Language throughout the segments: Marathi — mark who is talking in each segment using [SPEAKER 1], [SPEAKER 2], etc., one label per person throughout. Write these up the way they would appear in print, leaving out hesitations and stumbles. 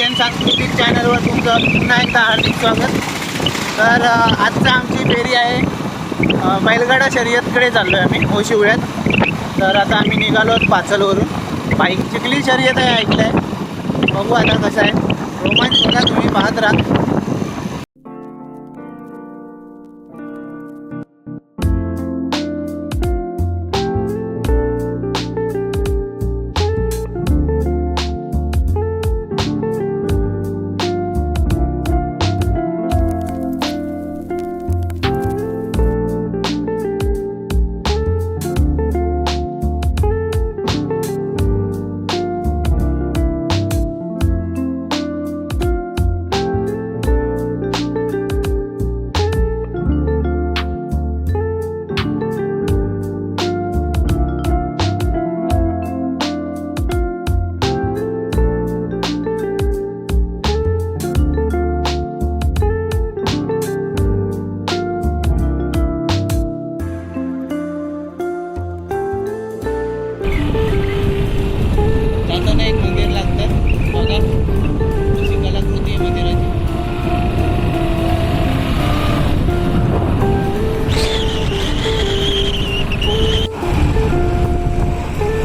[SPEAKER 1] एन सांस्कृतिक चॅनलवर तुमचं पुन्हा एकदा हार्दिक स्वागत. तर आजचा आमची फेरी आहे बैलगाडा शर्यतकडे चाललो आहे आम्ही ओशिवळ्यात. तर आता आम्ही निघालो आहोत पाचलवरून. बाईक चिखली शर्यत आहे ऐकलं आहे, बघू आता कसं आहे. रोमांच बघा तुम्ही पाहत राहा.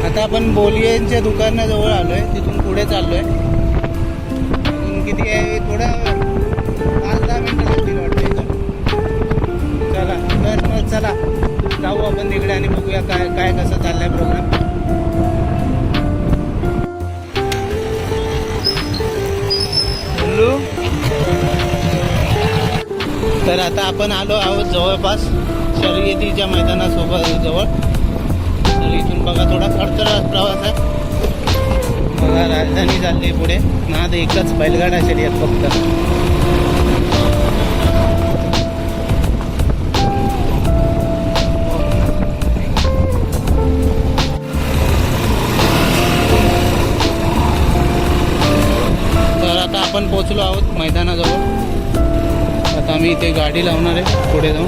[SPEAKER 1] आता आपण बोलियेंच्या दुकानाजवळ आलोय, तिथून पुढे चाललोय. किती आहे, थोडं 5-10 मिनिटं लागतील वाटतं इथून. चला तर मग चला जाऊ आपण तिकडे आणि बघूया काय काय कसं चाललंय प्रोग्राम. तर आता आपण आलो आहोत जवळपास शर्यतीच्या मैदानासोबत जवळ. तर इथून बघा थोडा खडतर प्रवास आहे. बघा राजधानी चालली पुढे. नाद एकच बैलगाडा शर्यत फक्त. तर आता आपण पोहोचलो आहोत मैदानाजवळ. आता आम्ही इथे गाडी लावणार आहे पुढे जाऊन.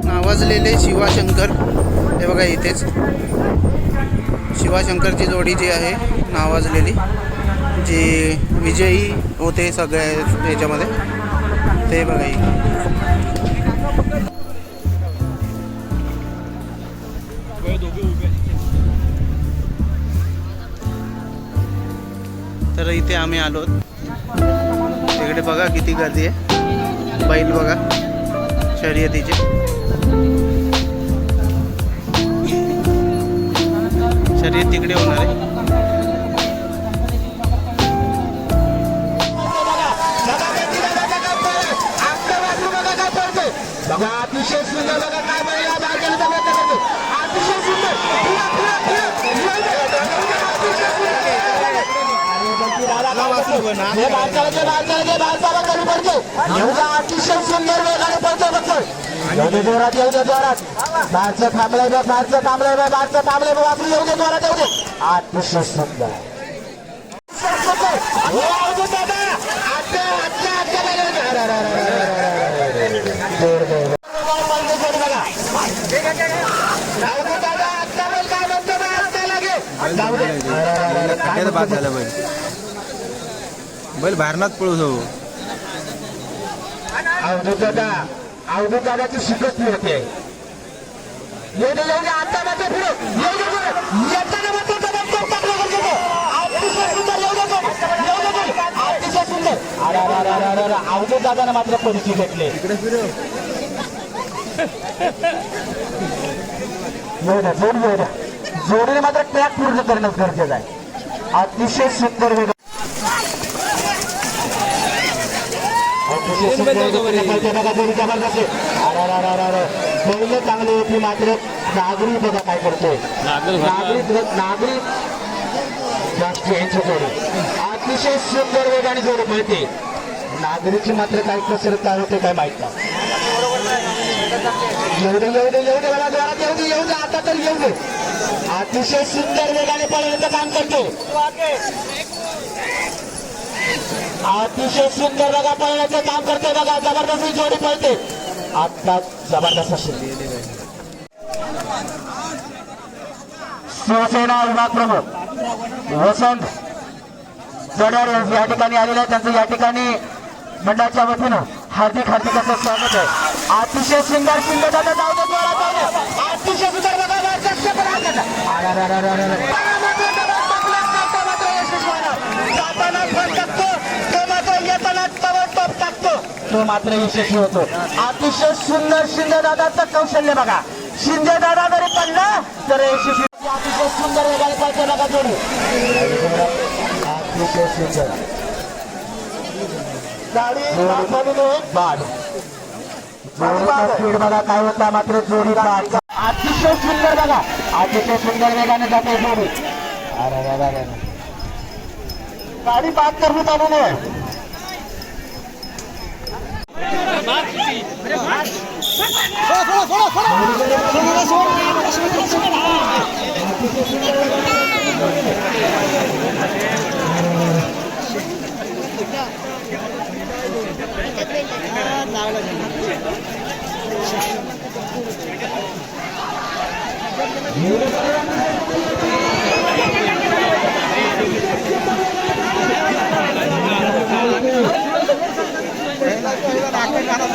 [SPEAKER 1] नावाजलेले शिवाशंकर, हे बघा इथेच शिवाशंकरची जोडी जी आहे नावाजलेली, जी विजयी होते सगळ्या ह्याच्यामध्ये, ते बघा. तर इथे आम्ही आलो. तिकडे बघा किती गर्दी आहे. बैल बघा शर्यतीचे. शर्यत तिकडे होणार आहे.
[SPEAKER 2] बघा अतिशय सुंदर. बघा काय बैल बारक्याला प्रयत्न करतो. अतिशय सुंदर. अतिशय सुंदर वेगाने पडतो बघतोय. येऊ जोरात, येऊ दे जोरात. बारचं थांबलंय बघ, बारचं थांबलंय बघ, बारचं थांबलंय बघ. आपली येऊ दे जोरात, येऊ दे. अतिशय सुंदर.
[SPEAKER 3] बैल भारनात पळू जाऊ.
[SPEAKER 2] अवधूत दादाची शिकत होते. येऊ दे, येऊ दे. आता मात्र पुढे येऊ दे. येताना मात्र अतिशय सुंदर. अवधूत दादाने मात्र परिचय घेतले. जोडीने मात्र ट्रॅक पूर्ण करणं गरजेचं आहे. अतिशय सुंदर वेग. बैल चांगली होती मात्र नागरी बघा काय करतोय. नागरी जोडी अतिशय सुंदर वेगाने जोडी मिळते. नागरीची मात्र काय कसरत काय होते काय माहित नाही. येऊ दे मला जोरात येऊ दे. आता तर येऊ दे. अतिशय सुंदर वेगाने पळण्याचं काम करतो. अतिशय सुंदर बघा पळण्याचं काम करते बघा जबरदस्त ही जोडी पळते आता जबरदस्त अशी शिवसेना विभाग प्रमुख वसंत जडर या ठिकाणी आलेले आहेत त्यांचं या ठिकाणी मंडळाच्या वतीनं हार्दिक हार्दिक असं स्वागत आहे अतिशय सुंदर सुंदर दादा जाऊ दे जोरात जाऊ दे अतिशय सुंदर बघा तो मात्र यशस्वी होतो अतिशय सुंदर शिंदे दादाचं कौशल्य बघा शिंदे दादा जरी पडला तर यशस्वी अतिशय सुंदर वेगाने पळतो बघा जोडी अतिशय सुंदर गाडी बाद स्पीड बघा काय होता मात्र जोडी बाद अतिशय सुंदर बघा अतिशय सुंदर वेगाने जाते जोडी अरे गाडी बाद करण्यात आलेली आहे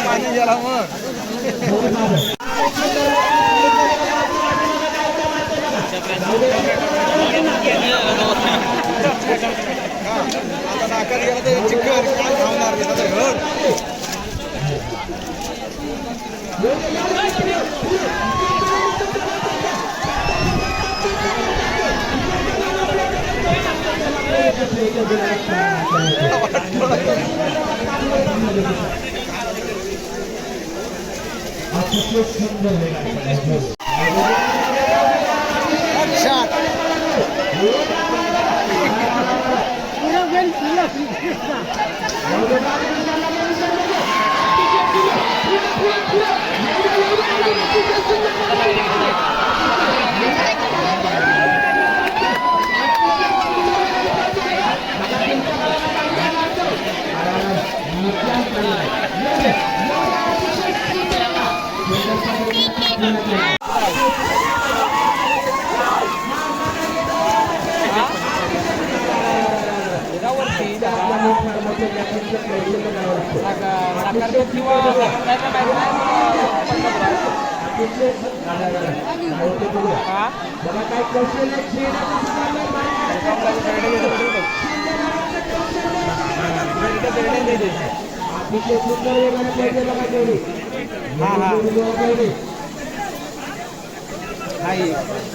[SPEAKER 3] पाणी गेला मग आता नाकात गेला तर चिकन काय खावणार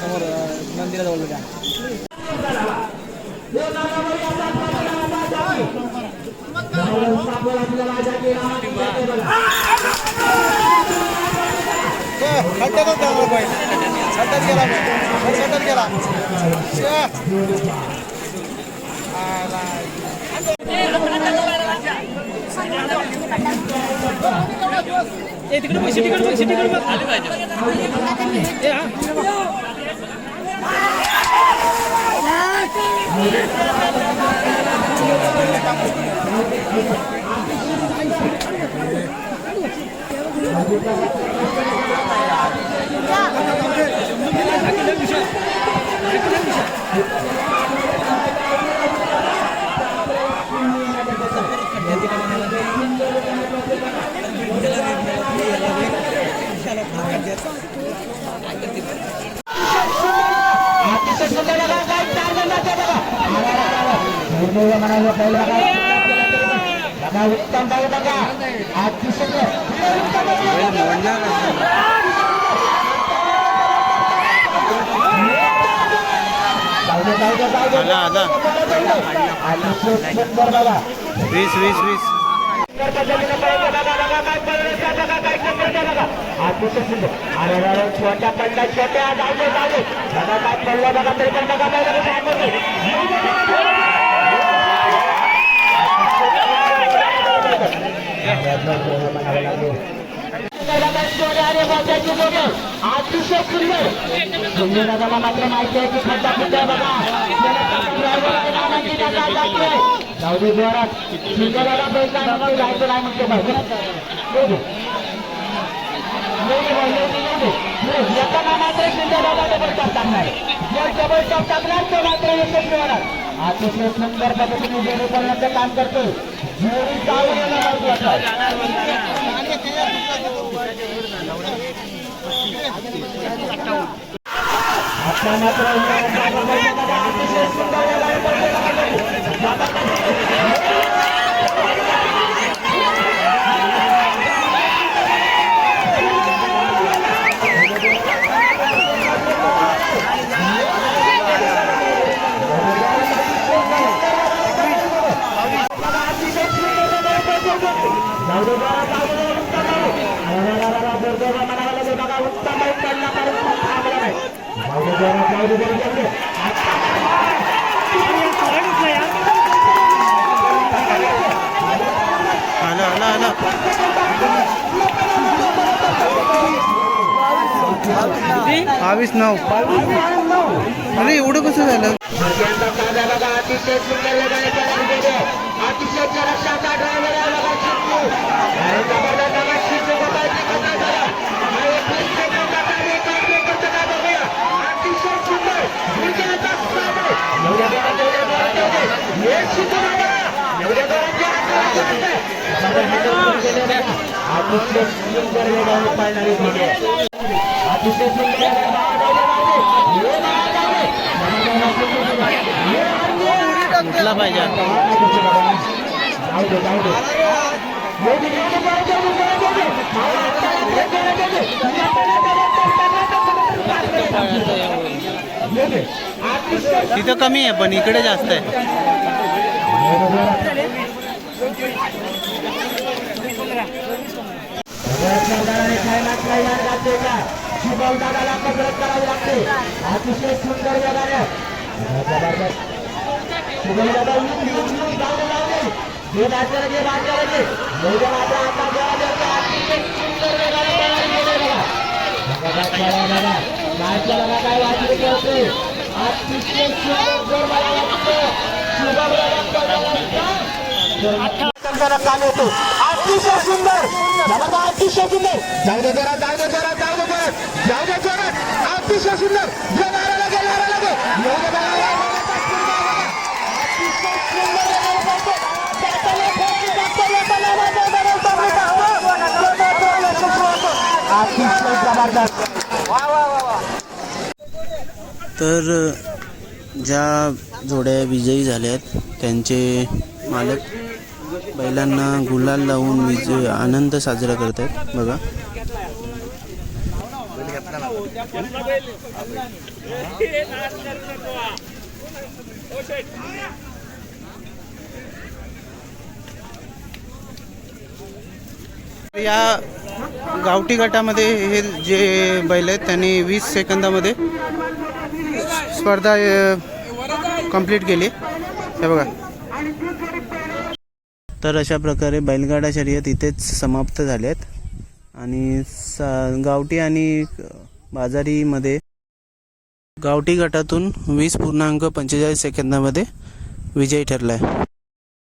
[SPEAKER 3] समोर मंदिराजवळ द्या खड्ड्यातच जाणार पाहिजे खड्ड्यात गेला खड्ड्यात गेला तिकडे पैसे तिकडे आले पाहिजे उत्तम भाऊ बघा वीस छोट्या पडल्या छोट्या बघा काय पडलं बघा तरी पण बघा
[SPEAKER 2] जोडे बसायचे जोडे अतिशय सुंदर दादाला मात्र माहिती आहे की खड्डा खड्डा बघा जाऊ दे जोरात शिंदेदादा बैठला म्हणते जायचं नाही म्हणते पाहिजे एका मात्र शिंदेदादा डबल टॉप टाकणार डबल टॉप टाकणार तो मात्र यशस्वी होणार अतिशय सुंदर पद्धतीने जोडी करण्याचं काम करतो जोडी चालू येणं महत्वाचं आता मात्र अतिशय सुंदर
[SPEAKER 1] आला 22-9 अरे एवढं कसं झालं
[SPEAKER 2] अतिशय सुंदर अतिशय रक्षाचा ड्रायव्हर
[SPEAKER 1] कुठला पाहिजे तिथं कमी आहे पण इकडे जास्त आहे
[SPEAKER 2] शुभम दादाला कसरत करावी लागते अतिशय सुंदर वेगाने शुभम दादा जे नाचलं जे नाचलं जे मैदानाचा आता अतिशय सुंदर वेगाने नाचला काय वाटले करते अतिशय सुंदर मला वाटतं शुभम दादा काम येतो अतिशय सुंदर अतिशय सुंदर जाऊ दे जोरात जाऊ दे जोरात जाऊ दे जोरात जाऊ दे जोरात अतिशय सुंदर गेला लगे
[SPEAKER 1] तर ज्या जोड्या विजयी झाल्यात त्यांचे मालक बैलांना गुलाल लावून विजय आनंद साजरा करतात बघा या गावठी गटामध्ये हे जे बैल आहेत त्यांनी 20 सेकंदामध्ये स्पर्धा कंप्लीट केली हे बघा तर अशा प्रकारे बैलगाडा शर्यत इथेच समाप्त झाल्यात आणि गावठी आणि बाजारीमध्ये गावठी गटातून 20.45 सेकंदामध्ये विजयी ठरला आहे.